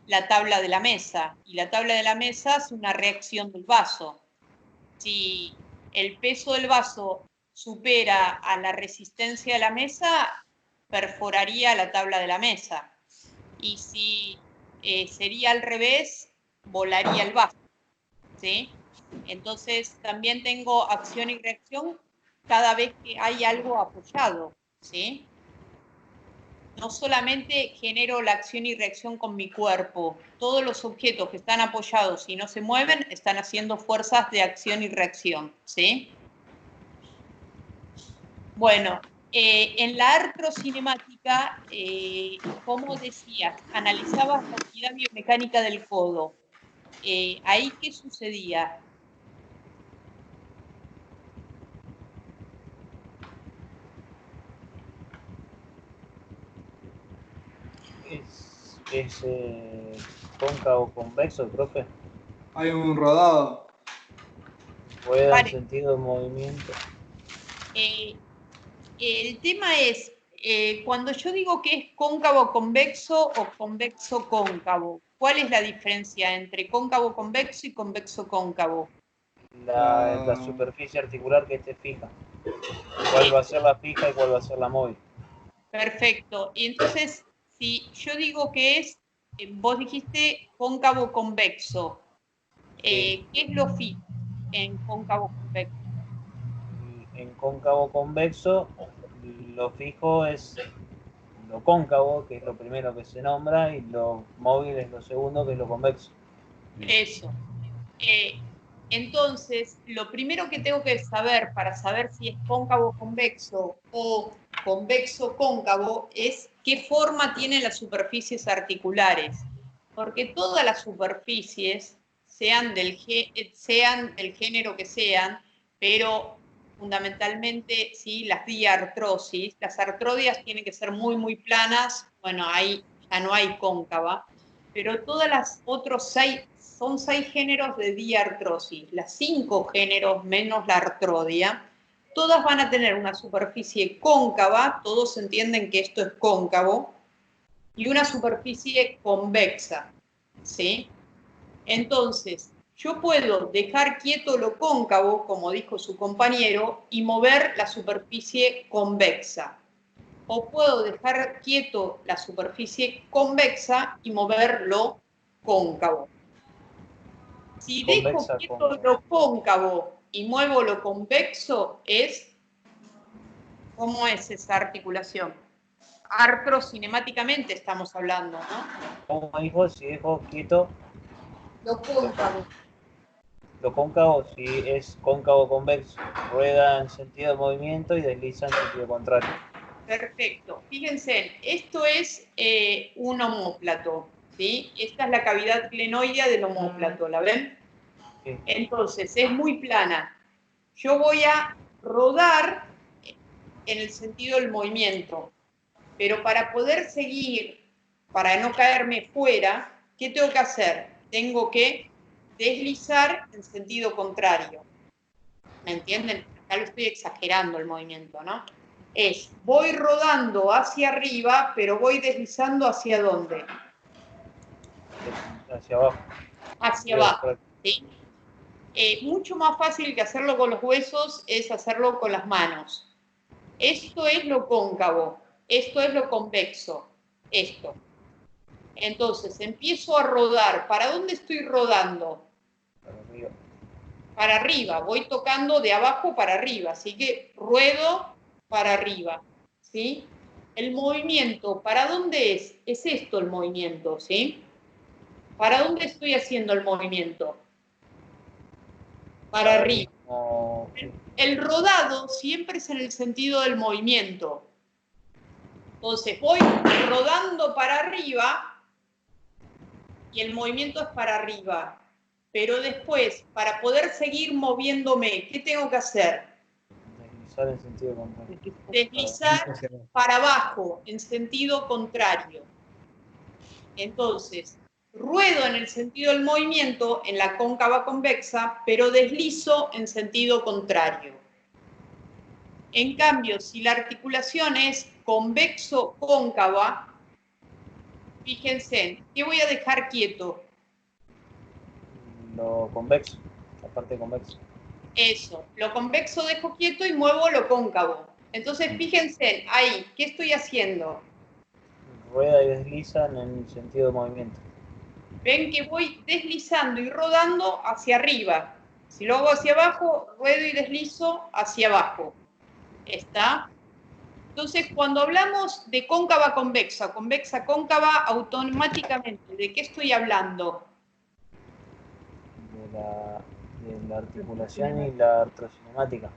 la tabla de la mesa, y la tabla de la mesa hace una reacción del vaso. Si el peso del vaso supera a la resistencia de la mesa, perforaría la tabla de la mesa. Y si sería al revés, volaría el vaso, ¿sí? Entonces también tengo acción y reacción cada vez que hay algo apoyado, ¿sí? No solamente genero la acción y reacción con mi cuerpo, todos los objetos que están apoyados y no se mueven están haciendo fuerzas de acción y reacción, ¿sí? Bueno, en la artrocinemática, como decías, analizabas la unidad biomecánica del codo. ¿Ahí qué sucedía? Es cóncavo convexo, profe. Hay un rodado. Rueda Vale. en sentido de movimiento. El tema es, cuando yo digo que es cóncavo convexo o convexo cóncavo, ¿cuál es la diferencia entre cóncavo convexo y convexo cóncavo? La superficie articular que esté fija. ¿Cuál va a ser la fija y cuál va a ser la móvil? Perfecto. Y entonces, si yo digo que es, vos dijiste cóncavo convexo, ¿qué es lo fijo en cóncavo convexo? En cóncavo convexo, lo fijo es lo cóncavo, que es lo primero que se nombra, y lo móvil es lo segundo, que es lo convexo. Eso. Entonces, lo primero que tengo que saber para saber si es cóncavo convexo o convexo cóncavo es qué forma tienen las superficies articulares. Porque todas las superficies, sean del género que sean, pero fundamentalmente sí, las diartrosis, las artrodias tienen que ser muy, muy planas, bueno, ahí ya no hay cóncava, pero todas las otros 6, son 6 géneros de diartrosis, las 5 géneros menos la artrodia, todas van a tener una superficie cóncava, todos entienden que esto es cóncavo, y una superficie convexa, ¿sí? Entonces, yo puedo dejar quieto lo cóncavo, como dijo su compañero, y mover la superficie convexa. O puedo dejar quieto la superficie convexa y mover lo cóncavo. Si dejo Convexa, quieto cóncava. lo cóncavo y muevo lo convexo, ¿cómo es esa articulación? Artrocinemáticamente estamos hablando, ¿no? Como dijo, si dejo quieto Lo cóncavo. lo cóncavo, si es cóncavo convexo, rueda en sentido de movimiento y desliza en sentido contrario. Perfecto. Fíjense, esto es un omóplato, ¿sí? Esta es la cavidad glenoidea del omóplato, ¿la ven? Sí. Entonces, es muy plana. Yo voy a rodar en el sentido del movimiento, pero para poder seguir, para no caerme fuera, ¿qué tengo que hacer? Tengo que deslizar en sentido contrario. ¿Me entienden? Acá lo estoy exagerando el movimiento, ¿no? Voy rodando hacia arriba, pero voy deslizando ¿hacia dónde? Hacia abajo. Hacia abajo, ¿sí? Mucho más fácil que hacerlo con los huesos es hacerlo con las manos. Esto es lo cóncavo, esto es lo convexo, esto. Entonces, empiezo a rodar. ¿Para dónde estoy rodando? Para arriba. Para arriba, voy tocando de abajo para arriba, así que ruedo para arriba, ¿sí? El movimiento, ¿para dónde es? Es esto el movimiento, ¿sí? ¿Para dónde estoy haciendo el movimiento? Para arriba. El rodado siempre es en el sentido del movimiento. Entonces voy rodando para arriba y el movimiento es para arriba. Pero después, para poder seguir moviéndome, ¿qué tengo que hacer? Deslizar en sentido contrario. Deslizar para abajo, en sentido contrario. Entonces, ruedo en el sentido del movimiento, en la cóncava convexa, pero deslizo en sentido contrario. En cambio, si la articulación es convexo-cóncava, fíjense, ¿qué voy a dejar quieto? Lo convexo, la parte convexa. Eso, lo convexo dejo quieto y muevo lo cóncavo. Entonces, fíjense, ahí, ¿qué estoy haciendo? Rueda y desliza en el sentido de movimiento. Ven que voy deslizando y rodando hacia arriba. Si lo hago hacia abajo, ruedo y deslizo hacia abajo. ¿Está? Entonces, cuando hablamos de cóncava convexa, convexa cóncava, automáticamente, ¿de qué estoy hablando? De la articulación y la artrocinemática.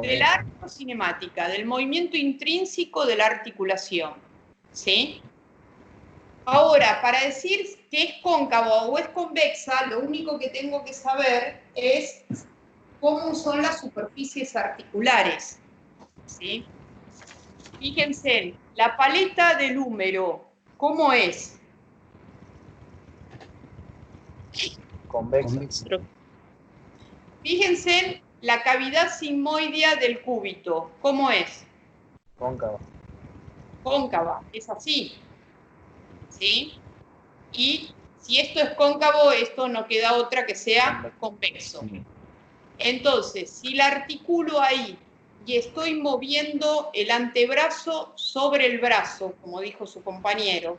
De la artrocinemática, del movimiento intrínseco de la articulación. ¿Sí? Ahora, para decir que es cóncava o es convexa, lo único que tengo que saber es cómo son las superficies articulares. ¿Sí? Fíjense, la paleta del húmero, ¿cómo es? Convexa. Fíjense la cavidad sigmoidea del cúbito, ¿cómo es? Cóncava. Cóncava, es así, ¿sí? Y si esto es cóncavo, esto no queda otra que sea convexo. Entonces, si la articulo ahí y estoy moviendo el antebrazo sobre el brazo, como dijo su compañero,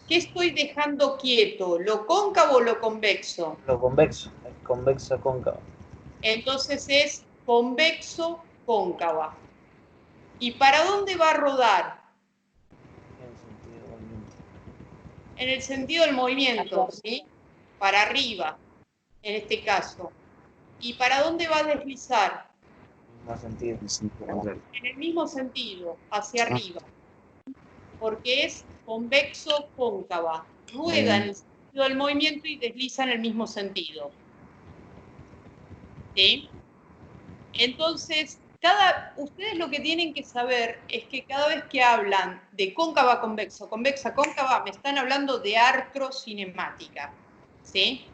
¿qué estoy dejando quieto? ¿Lo cóncavo o lo convexo? Lo convexo, es convexa cóncava. Entonces es convexo cóncava. ¿Y para dónde va a rodar? En el sentido del movimiento, ¿sí? Para arriba, en este caso. ¿Y para dónde va a deslizar? Más sentido. En el mismo sentido, hacia arriba. Porque es convexo cóncava. Rueda en el sentido del movimiento y desliza en el mismo sentido. ¿Sí? Entonces, ustedes lo que tienen que saber es que cada vez que hablan de cóncava convexo, convexa cóncava, me están hablando de artrocinemática, ¿sí?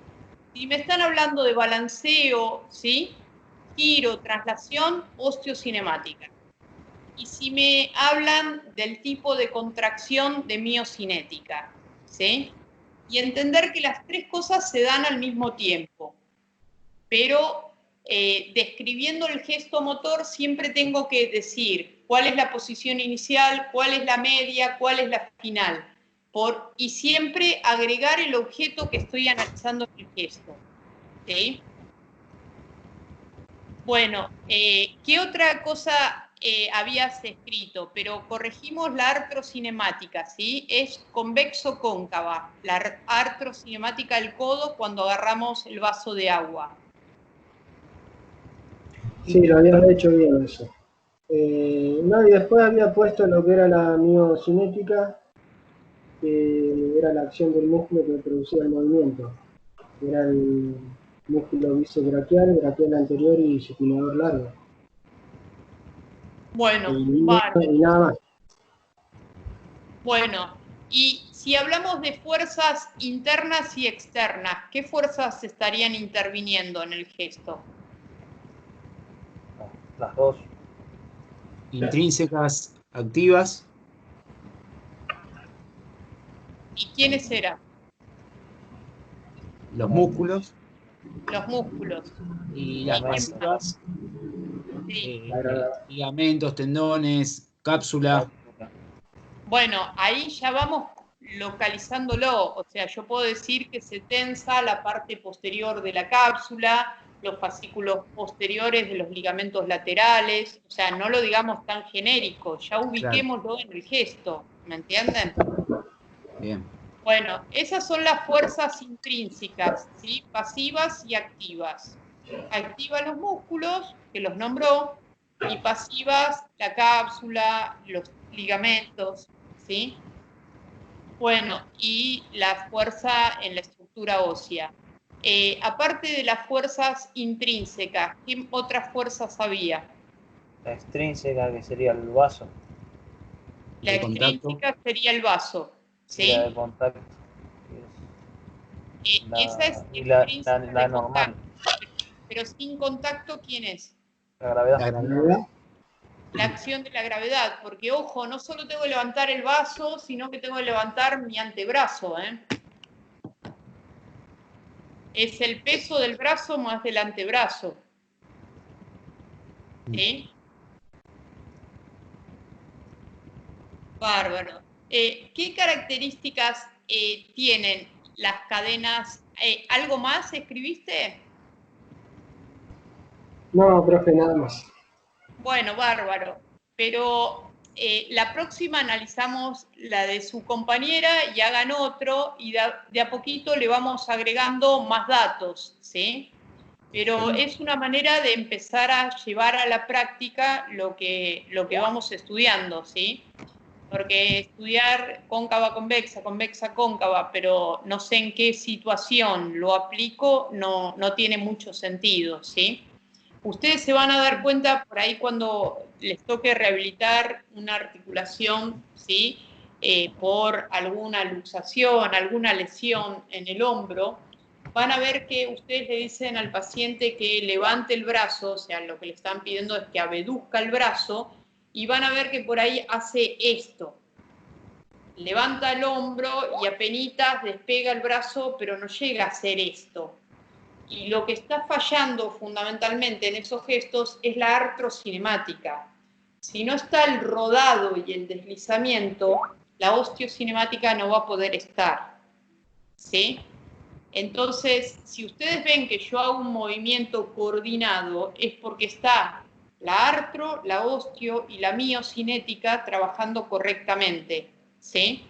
Si me están hablando de balanceo, ¿sí? Giro, traslación, osteocinemática. Y si me hablan del tipo de contracción de miocinética, ¿sí? Y entender que las tres cosas se dan al mismo tiempo, pero describiendo el gesto motor siempre tengo que decir cuál es la posición inicial, cuál es la media, cuál es la final, y siempre agregar el objeto que estoy analizando en el gesto. ¿Sí? Bueno, ¿qué otra cosa habías escrito? Pero corregimos la artrocinemática, ¿sí? Es convexo-cóncava, la artrocinemática del codo cuando agarramos el vaso de agua. Sí, lo habías hecho bien eso. No, y después había puesto lo que era la miocinética, que era la acción del músculo que producía el movimiento. Era el músculo bisebraquial, braquial anterior y supinador largo. Bueno, Y vale. nada más. Bueno, y si hablamos de fuerzas internas y externas, ¿qué fuerzas estarían interviniendo en el gesto? Las dos. Intrínsecas, activas. ¿Y quiénes eran? Los músculos Los músculos. y las pasivas, Sí. ligamentos, tendones, cápsula. Bueno, ahí ya vamos localizándolo, o sea, yo puedo decir que se tensa la parte posterior de la cápsula, los fascículos posteriores de los ligamentos laterales, o sea, no lo digamos tan genérico, ya ubiquémoslo en el gesto, ¿me entienden? Bien. Bueno, esas son las fuerzas intrínsecas, ¿sí? Pasivas y activas. Activa los músculos, que los nombró, y pasivas la cápsula, los ligamentos, ¿sí? Bueno, y la fuerza en la estructura ósea. Aparte de las fuerzas intrínsecas, ¿qué otras fuerzas había? La extrínseca, que sería el vaso. La extrínseca sería el vaso, ¿sí? Y la de contacto. Esa es la normal. Pero sin contacto, ¿quién es? La gravedad. La gravedad. La acción de la gravedad, porque ojo, no solo tengo que levantar el vaso, sino que tengo que levantar mi antebrazo, ¿eh? Es el peso del brazo más del antebrazo. ¿Sí? Bárbaro. ¿Qué características tienen las cadenas? ¿Algo más escribiste? No, profe, nada más. Bueno, bárbaro. Pero la próxima analizamos la de su compañera y hagan otro y de a poquito le vamos agregando más datos, ¿sí? Pero es una manera de empezar a llevar a la práctica lo que vamos estudiando, ¿sí? Porque estudiar cóncava, convexa, convexa, cóncava, pero no sé en qué situación lo aplico, no tiene mucho sentido, ¿sí? Ustedes se van a dar cuenta por ahí cuando les toque rehabilitar una articulación, ¿sí? Por alguna luxación, alguna lesión en el hombro, van a ver que ustedes le dicen al paciente que levante el brazo, o sea, lo que le están pidiendo es que abduzca el brazo, y van a ver que por ahí hace esto. Levanta el hombro y apenitas despega el brazo, pero no llega a hacer esto. Y lo que está fallando fundamentalmente en esos gestos es la artrocinemática. Si no está el rodado y el deslizamiento, la osteocinemática no va a poder estar. ¿Sí? Entonces, si ustedes ven que yo hago un movimiento coordinado, es porque está la artro, la osteo y la miocinética trabajando correctamente. ¿Sí?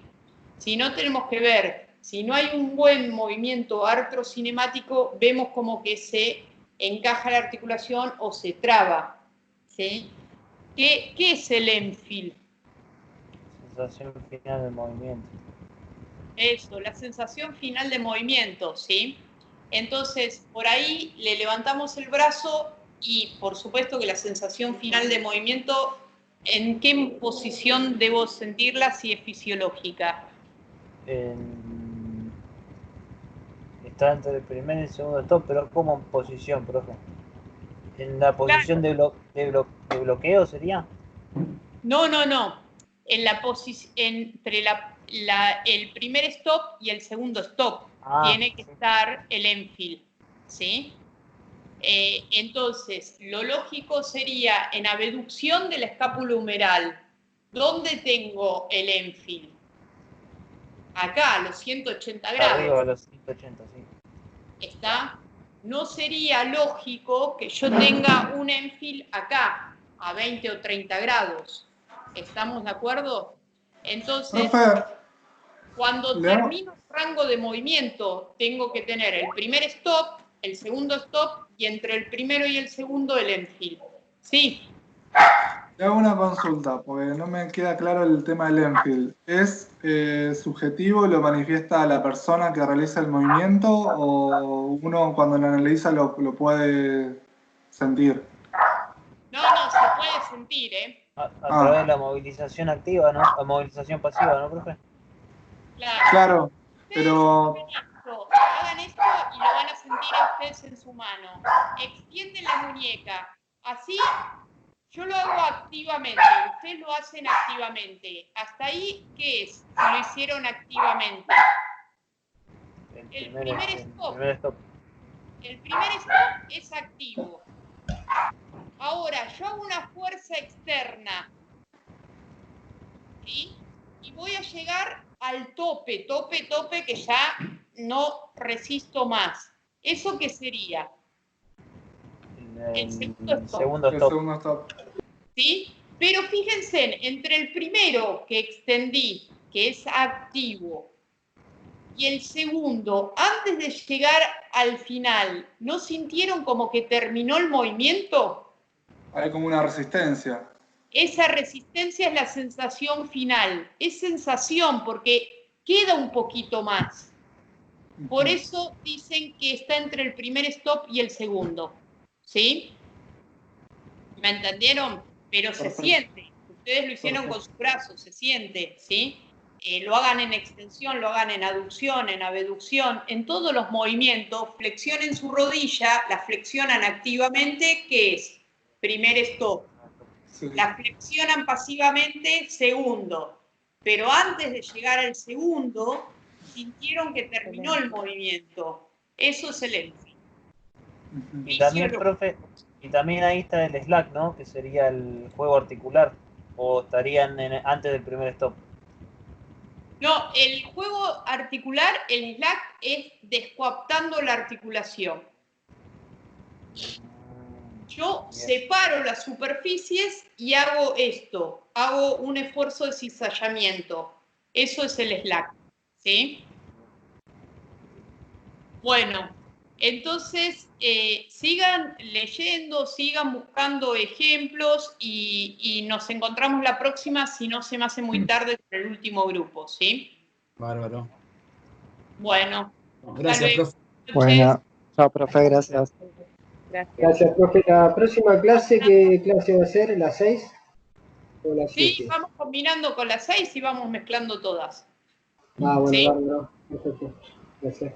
Si no, tenemos que ver, si no hay un buen movimiento artrocinemático, vemos como que se encaja la articulación o se traba. ¿Sí? ¿Qué es el ENFIL? Sensación final del movimiento. Eso, la sensación final de movimiento, ¿sí? Entonces, por ahí le levantamos el brazo y, por supuesto, que la sensación final de movimiento, ¿en qué posición debo sentirla si es fisiológica? Está entre el primer y el segundo stop, pero ¿cómo en posición, profe? ¿En la posición Claro. de bloqueo sería? No. En la entre el primer stop y el segundo stop tiene que estar el ENFIL, ¿sí? Entonces, lo lógico sería en abducción de la escápula humeral. ¿Dónde tengo el ENFIL? Acá, a los 180 grados. Arriba a los 180, sí. ¿Está? No sería lógico que yo tenga un ENFIL acá, a 20 o 30 grados. ¿Estamos de acuerdo? Entonces, Profe, cuando termino el rango de movimiento, tengo que tener el primer stop, el segundo stop, y entre el primero y el segundo el ENFIL. ¿Sí? le hago una consulta, porque no me queda claro el tema del ENFIL. ¿Es subjetivo, lo manifiesta la persona que realiza el movimiento, o uno cuando lo analiza lo puede sentir? No, se puede sentir, ¿eh? A través de la movilización activa, ¿no? La movilización pasiva, ¿no, profe? Claro, pero... Hagan esto y lo van a sentir a ustedes en su mano. Extienden la muñeca. Así, yo lo hago activamente, ustedes lo hacen activamente. ¿Hasta ahí qué es? Si lo hicieron activamente. El primer stop. El primer stop es activo. Ahora, yo hago una fuerza externa, ¿sí? Y voy a llegar al tope, que ya no resisto más. ¿Eso qué sería? El segundo stop. ¿Sí? Pero fíjense, entre el primero que extendí, que es activo, y el segundo, antes de llegar al final, ¿no sintieron como que terminó el movimiento? Hay como una resistencia. Esa resistencia es la sensación final. Es sensación porque queda un poquito más. Por eso dicen que está entre el primer stop y el segundo. ¿Sí? ¿Me entendieron? Pero se siente. Ustedes lo hicieron con sus brazos, se siente. ¿Sí? Lo hagan en extensión, lo hagan en aducción, en abducción, en todos los movimientos. Flexionen su rodilla, la flexionan activamente, ¿qué es? Primer stop. La flexionan pasivamente, segundo. Pero antes de llegar al segundo, sintieron que terminó el movimiento. Eso es el ENFIL. Y también, profe, y también ahí está el slack, ¿no? Que sería el juego articular. ¿O estarían antes del primer stop? No, el juego articular, el slack, es descoaptando la articulación. Yo separo las superficies y hago esto. Hago un esfuerzo de cizallamiento. Eso es el slack. ¿Sí? Bueno, entonces sigan leyendo, sigan buscando ejemplos y nos encontramos la próxima, si no se me hace muy tarde, con el último grupo. ¿Sí? Bárbaro. Bueno. Gracias, profe. Bueno, chao, profe, gracias. Gracias, profe. La próxima clase, ¿qué clase va a ser? ¿La 6 o la 7? Sí, vamos combinando con las 6 y vamos mezclando todas. Ah, bueno, ¿sí? bárbaro. Perfecto. Gracias.